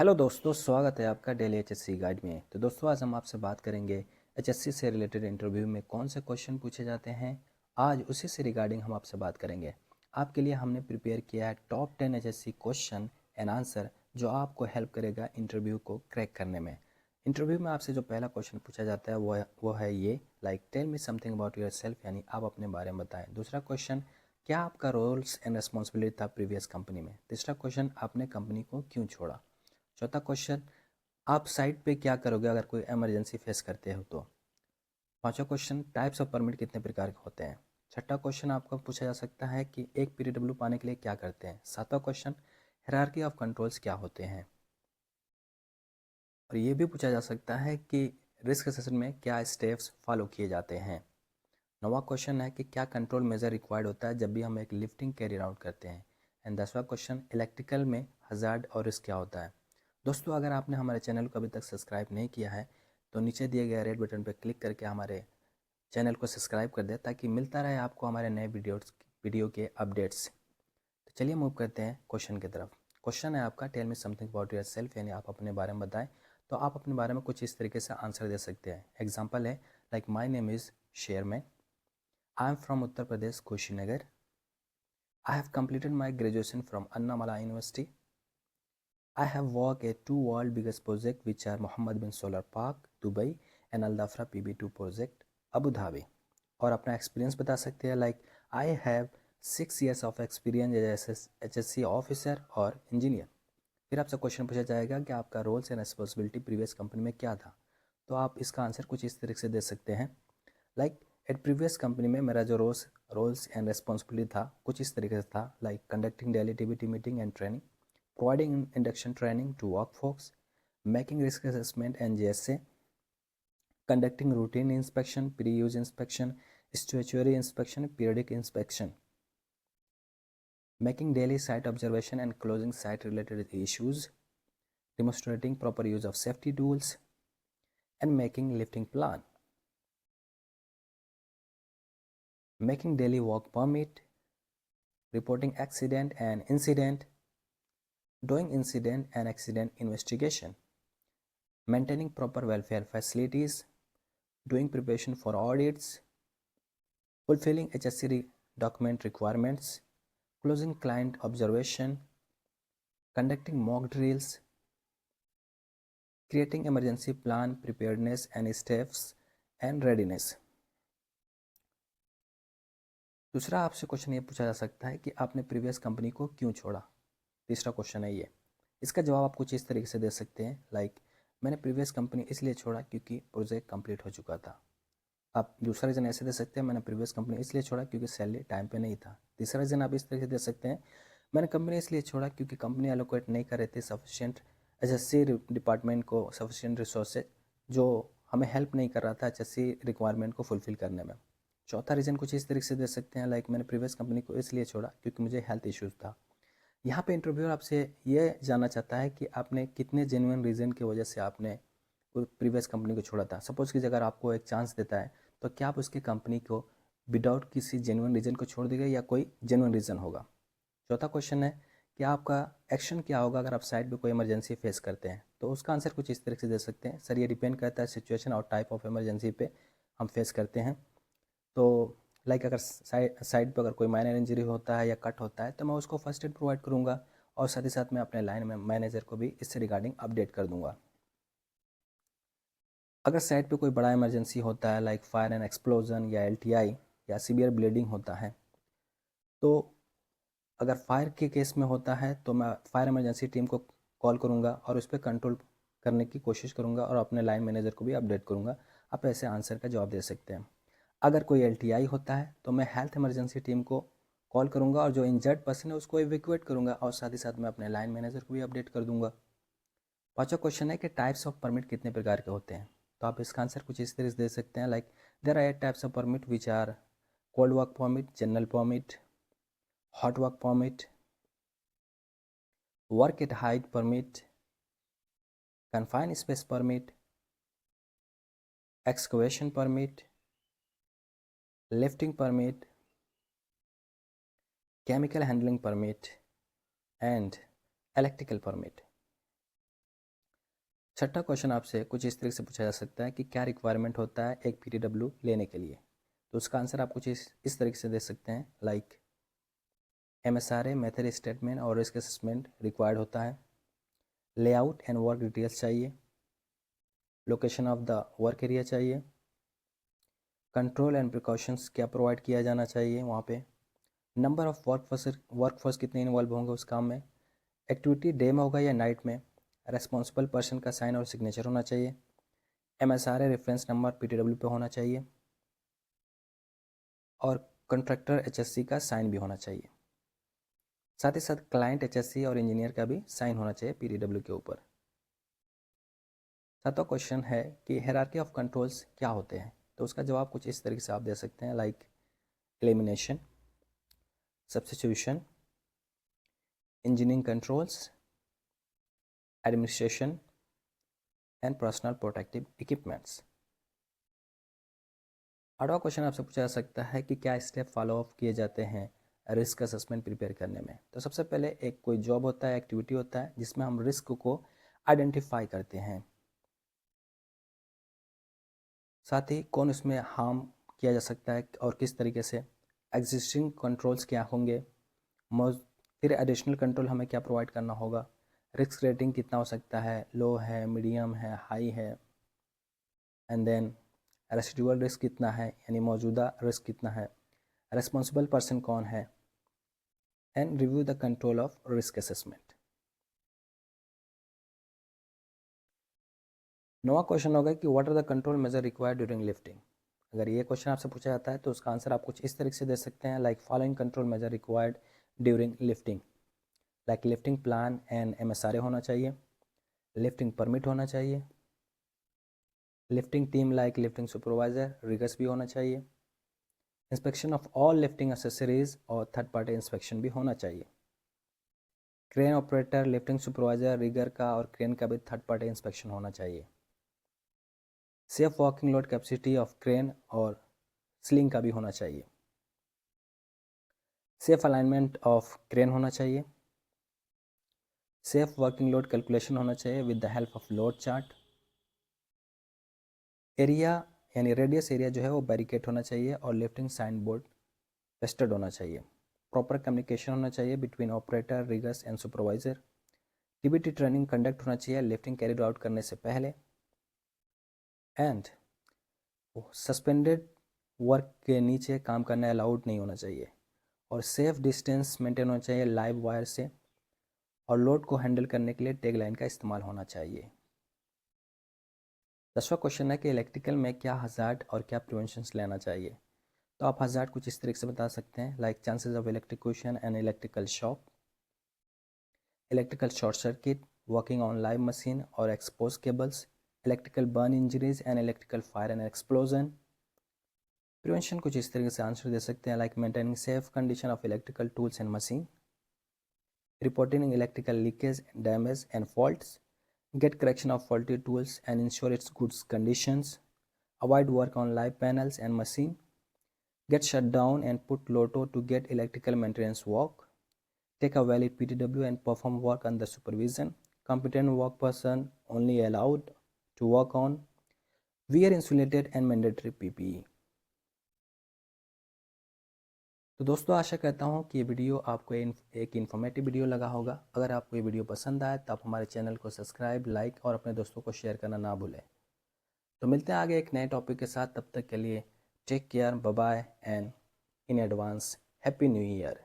Hello दोस्तों, स्वागत है आपका डेली एचएससी गाइड में। तो दोस्तों, आज हम आपसे बात करेंगे एचएससी से रिलेटेड इंटरव्यू में कौन से क्वेश्चन पूछे जाते हैं। आज उसी से रिगार्डिंग हम आपसे बात करेंगे। आपके लिए हमने प्रिपेयर किया है top 10 HSC question and answer, जो आपको हेल्प करेगा इंटरव्यू को क्रैक करने में। इंटरव्यू में आपसे जो पहला क्वेश्चन पूछा जाता है वो है ये, like tell me something about yourself, यानी आप अपने बारे में बताएं। दूसरा क्वेश्चन, क्या आपका रोल्स एंड रिस्पॉन्सिबिलिटी था प्रीवियस कंपनी में। तीसरा क्वेश्चन, आपने कंपनी को क्यों छोड़ा। चौथा क्वेश्चन, आप साइट पे क्या करोगे अगर कोई इमरजेंसी फेस करते हो तो। पांचवा क्वेश्चन, टाइप्स ऑफ परमिट कितने प्रकार के होते हैं। छठा क्वेश्चन आपको पूछा जा सकता है कि एक पीडब्ल्यू पाने के लिए क्या करते हैं। सातवां क्वेश्चन, हायरार्की ऑफ कंट्रोल्स क्या होते हैं। और ये भी पूछा जा सकता है कि रिस्क असेसमेंट में क्या स्टेप्स फॉलो किए जाते हैं। नौवां क्वेश्चन है कि क्या कंट्रोल मेजर रिक्वायर्ड होता है जब भी हम एक लिफ्टिंग कैरी आउट करते हैं। एंड 10वां क्वेश्चन, इलेक्ट्रिकल में हजार्ड और रिस्क क्या होता है। दोस्तों, अगर आपने हमारे चैनल को अभी तक सब्सक्राइब नहीं किया है तो नीचे दिए गए रेड बटन पर क्लिक करके हमारे चैनल को सब्सक्राइब कर दें, ताकि मिलता रहे आपको हमारे नए वीडियो के अपडेट्स। तो चलिए मूव करते हैं क्वेश्चन की तरफ। क्वेश्चन है आपका, tell me something about yourself, यानी आप अपने बारे में बताएं। तो आप अपने बारे में कुछ इस तरीके से आंसर दे सकते हैं। एग्जाम्पल है, like my name is Sherman, I am from Uttar Pradesh, Kushinagar. I have completed my graduation from Annamala University. I have worked at two world biggest projects, which are Mohammed bin Solar Park, Dubai, and Al Dafra PB2 project, Abu Dhabi. और अपना experience बता सकते हैं, like I have 6 years of experience as HSC officer और engineer. फिर आपसे question पूछा जाएगा कि आपका roles and responsibility previous company में क्या था। तो आप इसका आंसर कुछ इस तरीके से दे सकते हैं, लाइक एट प्रीवियस कंपनी में मेरा जो रोल्स एंड रेस्पॉन्सिबिलिटी था कुछ इस तरीके से था, like conducting daily TBT meeting and training, providing induction training to work force, making risk assessment and JSA, conducting routine inspection, pre-use inspection, statutory inspection, periodic inspection, making daily site observation and closing site related issues, demonstrating proper use of safety tools, and making lifting plan, making daily work permit, reporting accident and incident, doing incident and accident investigation, maintaining proper welfare facilities, doing preparation for audits, fulfilling HSC document requirements, closing client observation, conducting mock drills, creating emergency plan preparedness and steps and readiness। दूसरा आपसे question ये पूछा जा सकता है कि आपने previous company को क्यों छोड़ा। तीसरा क्वेश्चन है ये, इसका जवाब आप कुछ इस तरीके से दे सकते हैं, लाइक मैंने प्रीवियस कंपनी इसलिए छोड़ा क्योंकि प्रोजेक्ट कंप्लीट हो चुका था। आप दूसरा रीज़न ऐसे दे सकते हैं, मैंने प्रीवियस कंपनी इसलिए छोड़ा क्योंकि सैलरी टाइम पे नहीं था। तीसरा रीज़न आप इस तरीके से दे सकते हैं, मैंने कंपनी इसलिए छोड़ा क्योंकि कंपनी एलोकेट नहीं कर रही थी सफिशिएंट HSC डिपार्टमेंट को सफिशिएंट रिसोर्सेज, जो हमें हेल्प नहीं कर रहा था HSC रिक्वायरमेंट को फुलफिल करने में। चौथा रीज़न कुछ इस तरीके से दे सकते हैं, लाइक मैंने प्रीवियस कंपनी को इसलिए छोड़ा क्योंकि मुझे हेल्थ इश्यूज़ था। यहाँ पे इंटरव्यूअर आपसे ये जानना चाहता है कि आपने कितने जेन्युइन रीज़न की वजह से आपने प्रीवियस कंपनी को छोड़ा था। सपोज़ कि अगर आपको एक चांस देता है तो क्या आप उसकी कंपनी को विदाउट किसी जेन्युइन रीज़न को छोड़ देंगे या कोई जेन्युइन रीज़न होगा। चौथा क्वेश्चन है कि आपका एक्शन क्या होगा अगर आप साइट पे कोई इमरजेंसी फेस करते हैं। तो उसका आंसर कुछ इस तरह से दे सकते हैं, सर ये डिपेंड करता है सिचुएशन और टाइप ऑफ इमरजेंसी पे हम फेस करते हैं। तो लाइक अगर साइड पे अगर कोई माइनर इंजरी होता है या कट होता है तो मैं उसको फर्स्ट एड प्रोवाइड करूँगा, और साथ ही साथ मैं अपने लाइन में मैनेजर को भी इससे रिगार्डिंग अपडेट कर दूँगा। अगर साइड पे कोई बड़ा इमरजेंसी होता है, लाइक फायर एंड एक्सप्लोजन या LTI या सीवियर ब्लीडिंग होता है, तो अगर फायर के केस में होता है तो मैं फायर इमरजेंसी टीम को कॉल करूँगा और उस पर कंट्रोल करने की कोशिश करूँगा और अपने लाइन मैनेजर को भी अपडेट करूँगा। आप ऐसे आंसर का जवाब दे सकते हैं। अगर कोई LTI होता है तो मैं हेल्थ इमरजेंसी टीम को कॉल करूँगा और जो इंजर्ड पर्सन है उसको इवैक्यूएट करूँगा, और साथ ही साथ मैं अपने लाइन मैनेजर को भी अपडेट कर दूँगा। पांचवा क्वेश्चन है कि टाइप्स ऑफ परमिट कितने प्रकार के होते हैं। तो आप इसका आंसर कुछ इस तरह से दे सकते हैं, like there are 8 types of permit which are cold work permit, general permit, hot work permit, work at height permit, confined space permit, excavation permit, lifting permit, chemical handling permit and electrical permit. छठा question आपसे कुछ इस तरीके से पूछा जा सकता है कि क्या रिक्वायरमेंट होता है एक PTW लेने के लिए। तो उसका आंसर आप कुछ इस तरीके से दे सकते हैं, लाइक MSRA मेथड स्टेटमेंट और रिस्क असेसमेंट रिक्वायर्ड होता है, लेआउट एंड वर्क डिटेल्स चाहिए, location of the work area चाहिए, कंट्रोल एंड प्रिकॉशंस क्या प्रोवाइड किया जाना चाहिए वहाँ पे, नंबर ऑफ वर्कफोर्स कितने इन्वॉल्व होंगे उस काम में, एक्टिविटी डे में होगा या नाइट में, रेस्पॉन्सिबल पर्सन का साइन और सिग्नेचर होना चाहिए, MSRA रेफरेंस नंबर PTW पे होना चाहिए और कॉन्ट्रैक्टर HSC का साइन भी होना चाहिए। साथ ही साथ क्लाइंट HSC और इंजीनियर का भी साइन होना चाहिए PTW के ऊपर। सातवां क्वेश्चन है कि हायरार्की ऑफ कंट्रोल्स क्या होते हैं। तो उसका जवाब कुछ इस तरीके से आप दे सकते हैं, like elimination, substitution, engineering controls, administration and personal protective equipments. आठवां क्वेश्चन आपसे पूछा जा सकता है कि क्या स्टेप फॉलो अप किए जाते हैं रिस्क असेसमेंट प्रिपेयर करने में। तो सबसे पहले एक कोई जॉब होता है, एक्टिविटी होता है जिसमें हम रिस्क को आइडेंटिफाई करते हैं, साथ ही कौन उसमें हार्म किया जा सकता है और किस तरीके से, एग्जिस्टिंग कंट्रोल्स क्या होंगे, फिर एडिशनल कंट्रोल हमें क्या प्रोवाइड करना होगा, रिस्क रेटिंग कितना हो सकता है, लो है, मीडियम है, हाई है, एंड देन रेसिडुअल रिस्क कितना है यानी मौजूदा रिस्क कितना है, रेस्पॉन्सिबल पर्सन कौन है, and review the control of risk assessment. नवा क्वेश्चन होगा कि what are the control measure required during lifting. अगर ये क्वेश्चन आपसे पूछा जाता है तो उसका आंसर आप कुछ इस तरीके से दे सकते हैं, like following control measure required during lifting, like lifting plan and MSRA होना चाहिए, लिफ्टिंग परमिट होना चाहिए, lifting team like lifting supervisor riggers भी होना चाहिए, inspection of all lifting accessories और थर्ड पार्टी इंस्पेक्शन भी होना चाहिए, crane operator, lifting supervisor, rigger का और क्रेन का भी थर्ड पार्टी इंस्पेक्शन होना चाहिए, safe walking load capacity of crane और स्लिंग का भी होना चाहिए, सेफ अलाइनमेंट ऑफ क्रेन होना चाहिए, सेफ वर्किंग लोड कैलकुलेशन होना चाहिए with the help of load chart, area यानी रेडियस एरिया जो है वो बैरिकेड होना चाहिए और लिफ्टिंग साइन बोर्ड पेस्टेड होना चाहिए, प्रॉपर कम्युनिकेशन होना चाहिए between operator, riggers and supervisor, TBT training conduct होना चाहिए लिफ्टिंग कैरी आउट करने से पहले, एंड सस्पेंडेड वर्क के नीचे काम करना अलाउड नहीं होना चाहिए, और सेफ डिस्टेंस मेंटेन होना चाहिए लाइव वायर से, और लोड को हैंडल करने के लिए टैग लाइन का इस्तेमाल होना चाहिए। 10वां क्वेश्चन है कि इलेक्ट्रिकल में क्या हजार्ड और क्या प्रिवेंशंस लेना चाहिए। तो आप हजार्ड कुछ इस तरीके से बता सकते हैं, like chances of electrocution and electrical shock, electrical short circuit, working on live machine और expose cables, electrical burn injuries and electrical fire and explosion. Prevention कुछ इस तरीके से आंसर दे सकते हैं, like maintaining safe condition of electrical tools and machine, reporting electrical leakage, damage and faults, get correction of faulty tools and ensure its good conditions, avoid work on live panels and machine, get shut down and put LOTO to get electrical maintenance work, take a valid PTW and perform work under supervision, competent work person only allowed to work on, wear insulated and mandatory PPE। तो दोस्तों आशा करता हूँ कि ये video आपको एक informative video लगा होगा। अगर आपको ये वीडियो पसंद आए तो आप हमारे चैनल को सब्सक्राइब, लाइक और अपने दोस्तों को शेयर करना ना भूलें। तो मिलते हैं आगे एक नए टॉपिक के साथ, तब तक के लिए take care, bye bye and in advance happy new year.